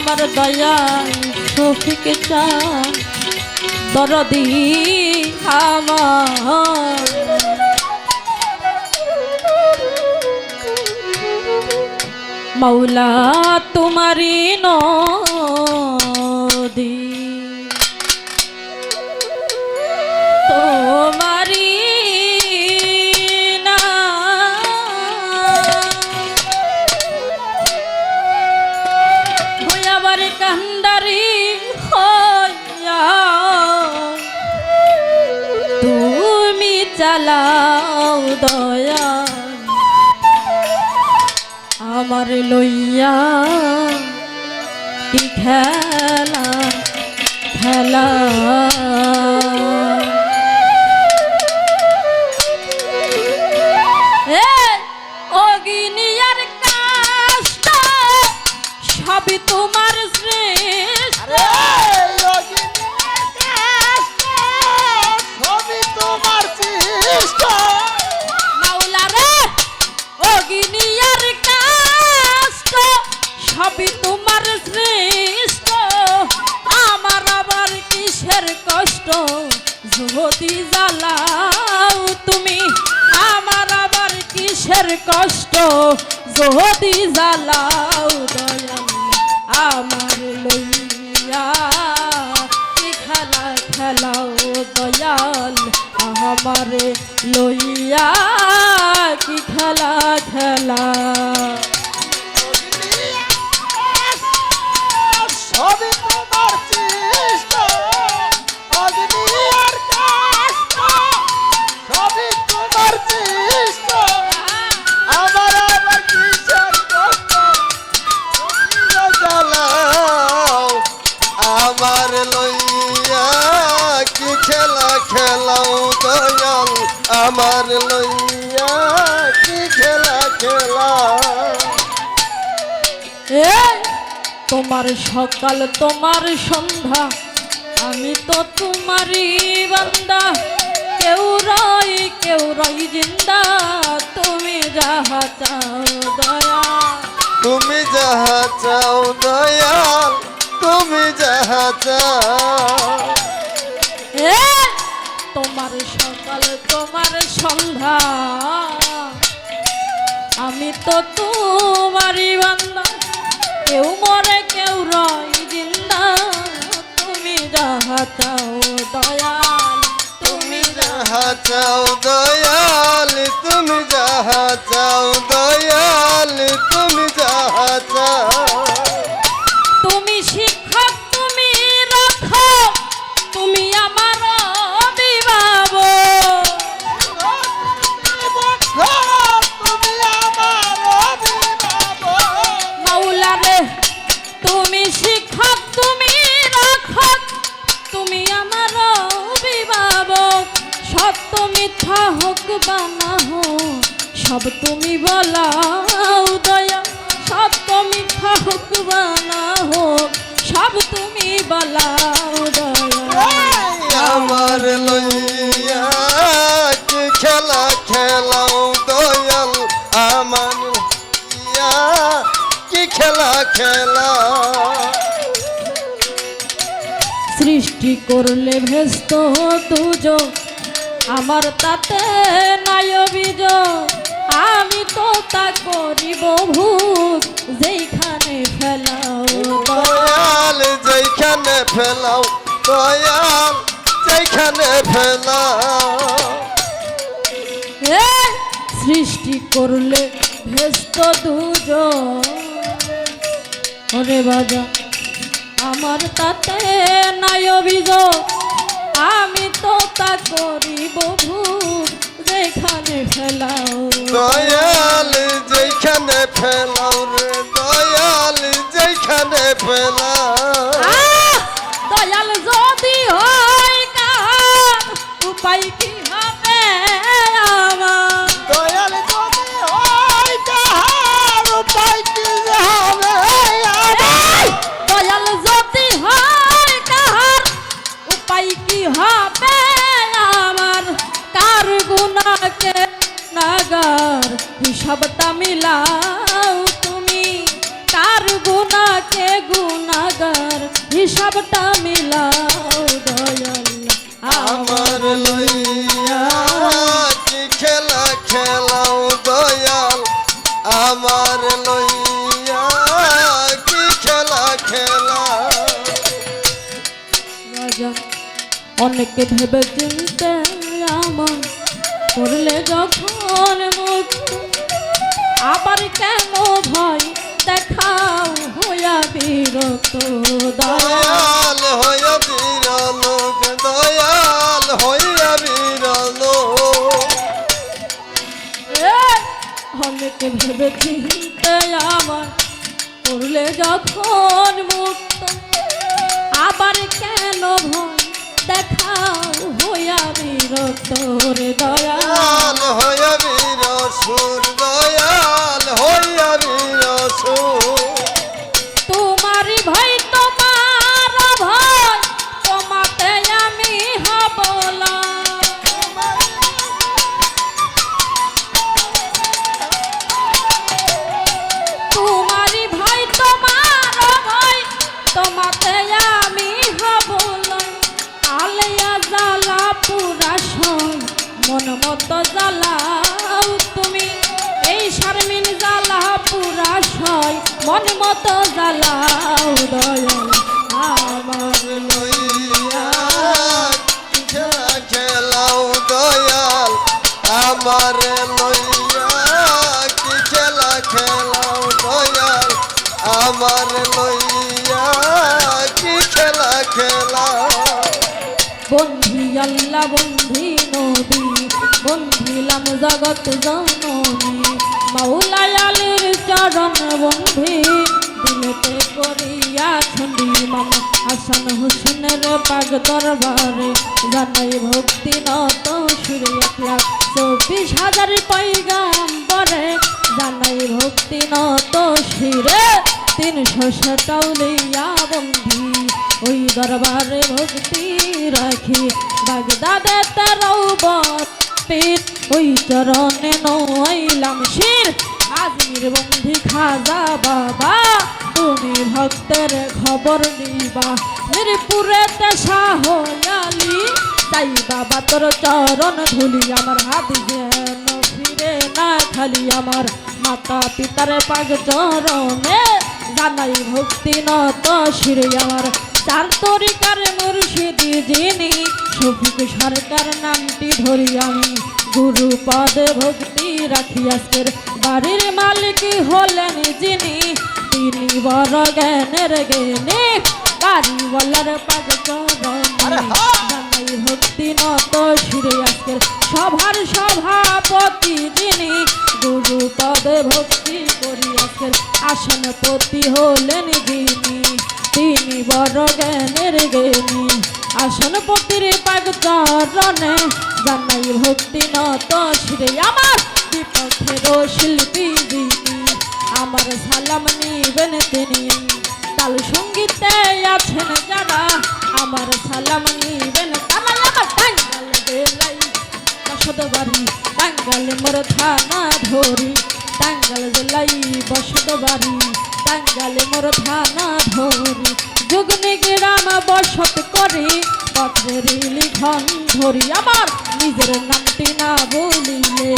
আমার দয়া শফিক চান দরদি আমার মৌলা তোমারি নদী তোমারি না ভয়াবার কান্দারি হইয়া তুমি চালাও দয়া আমার লইয়া কি খেলা খেলা অগিনিয়ার কাষ্ট সবই তোমার সৃষ্ট মাওলা রে অগিনিয়ার কাষ্ট সবই তোমার সৃষ্ট আমার আবার কিসের কষ্ট যদি জ্বালাও তুমি আমার আবার কিসের কষ্ট যদি জ্বালাও দয়াল আমার লইয়া কি খেলা খেলাও দয়াল আমারে লইয়া কি খেলা খেলা সবই তোমার সৃষ্ট অগ্নির কাষ্ট সবই তোমার সৃষ্ট আমার আবার কিসের কষ্ট জ্বালাও আমার লইয়া কি খেলা খেলাও দয়াল আমার লইয়া কি খেলা খেলা তোমার সকাল তোমার সন্ধ্যা আমি তো তোমারই বান্দা কেউ রই জিন্দা তুমি যাহা চাও দয়া তুমি যাহা চাও দয়াল তুমি যাহা চাও তোমার সকাল তোমার সন্ধ্যা আমি তো তোমারই বান্দা কেউ মরে কেউ রয় জিন্দা তুমি যাহা চাও দয়াল তুমি যাহা চাও দয়াল তুমি যাহা চাও দয়াল তুমি যাহা চাও তুমি শিক্ষক তুমি রক্ষক তুমি আমার অভিভাবক তুমি আমার অভিভাবক মাওলা রে তুমি শিক্ষক তুমি রক্ষক তুমি আমার অভিভাবক সত্য মিথ্যা হোক বা না হোক সব তুমি বলাও দয়া সত্য মিথ্যা হোক বা না হোক সব তুমি বলাও দয়া আমার লইয়া কি খেলা খেলাও দয়াল আমার লইয়া কি খেলা খেলা সৃষ্টি করলে ভেস্ত তুজ আমার তাতে নাই অভিযোগ আমি তো তা করিব ভূত যেইখানে ফেলাও দয়াল যেখানে ফেলাও দয়াল যেখানে ফেলাও সৃষ্টি করলে ভেস্ত দুজ ওরে বাজা আমার তাতে নাই অভিযোগ আমি তো তা করিব ভূত যেখানে ফেলাও দয়াল যেখানে ফেলাও রে দয়াল যেখানে ফেলাও দয়াল যদি হয় কার উপায় কি হবে আমার দয়াল যদি হয় কাহার উপায় কি হবে দয়াল যদি হয় কার উপায় কি হবে আমার কার গুনাহকে নাগার হিসাবটা মিলাও তুমি কার গুনাহকে গুনাহগার হিসাবটা মিলাও দয়াল আমার লইয়া কি খেলা খেলাও দয়াল আমার লইয়া কি খেলা খেলা রাজা অনেকে ভেবে চিনতে আমার করলে যখন মুখ আবার কেন ভয় দেখাও হইয়া বিরত দয়াল দয়াল হইয়া বিরলোক দয়াল হইয়া বিরলোক অনেকে ভেবে চিনতে আমার করলে যখন মুক্ত আবার কেন ভয় দেখাও হইয়া বিরত রে দয়াল দয়াল হইয়া বিরসুর দয়াল হইয়া বিরসুর তোমারই ভয় তোমার ভয় তোমাতে আমি হব না। তোমারই ভয় তোমার ভয় তোমাতে আমি হব না। আলেয়া জ্বালা পুরা সয় মন মতো জ্বালাও তুমি এই শারমিন জ্বালা পুরা সয় মন মতো জ্বালাও দয়াল আমার লইয়া কি খেলা খেলাও দয়াল আমার লইয়া কি খেলা খেলাও দয়াল আমার লইয়া কি খেলা খেলা বন্ধি আল্লাহ বন্ধি নবী বন্ধিলাম জগৎ জননী মাওলায় আলীর চরণ বন্ধি দিলেতে করিয়া ছন্দি মামা হাসান হোসেনের পাগ দরবারে জানাই ভক্তি নত সুরে 1,24,000 পয়গাম্বরে জানাই ভক্তি নত শিরে 300 টাউলিয়া বন্ধি ওই দরবারে ভক্তি রাখি বাগদাদে তেরোবত পীর ওই চরণে নইলাম শির আজমির বন্ধি খাজা বাবা তুমি ভক্তের খবর নিবা মিরপুরেতে শাহ আলী তাই বাবা তোর চরণ ধুলি আমার হাত যেন ফিরে না খালি আমার মাতা পিতার পাগ চরণে জানাই ভক্তি নত শিরে আমার চার তরিকার মুর্শিদি যিনি শফিক সরকার নামটি ধরি আমি গুরু পদে ভক্তি রাখি আজকের বাড়ির মালিক হলেন যিনি তিনি বড় জ্ঞানের জ্ঞানী বাড়িওয়ালার পাগ চরণে জানাই ভক্তি নত শিরে আজকের সভার সভাপতি যিনি গুরু পদে ভক্তি করি আজকের আসনপতি হলেন যিনি তিনি বড় জ্ঞানের জ্ঞানী আসনপতির পাগ চরণে জানাই ভক্তি নত শিরে আমার বিপক্ষের শিল্পী যিনি আমার সালাম নিবেন তিনি তাল সঙ্গীতে আছেন যারা আমার সালাম নিবেন তারা আমার টাঙ্গাল বেলাই বসত বাড়ি টাঙ্গাল মোর থানা ধরি টাঙ্গাল জেলাই বসত বাড়ি টাঙ্গাল মোর থানা ধরি যুগনি গ্রাম বসত করি পত্রের লিখন ধরি আমার নিজের নামটি না বলিলে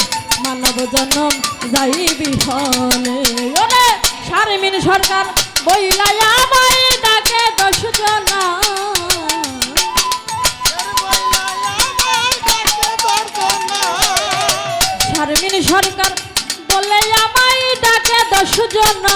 মানব জনম যাই বিফলে ওরে শারমিন সরকার বইলাই আমায় ডাকে 10 জনা শারমিন সরকার বলে আমায় ডাকে 10 জনা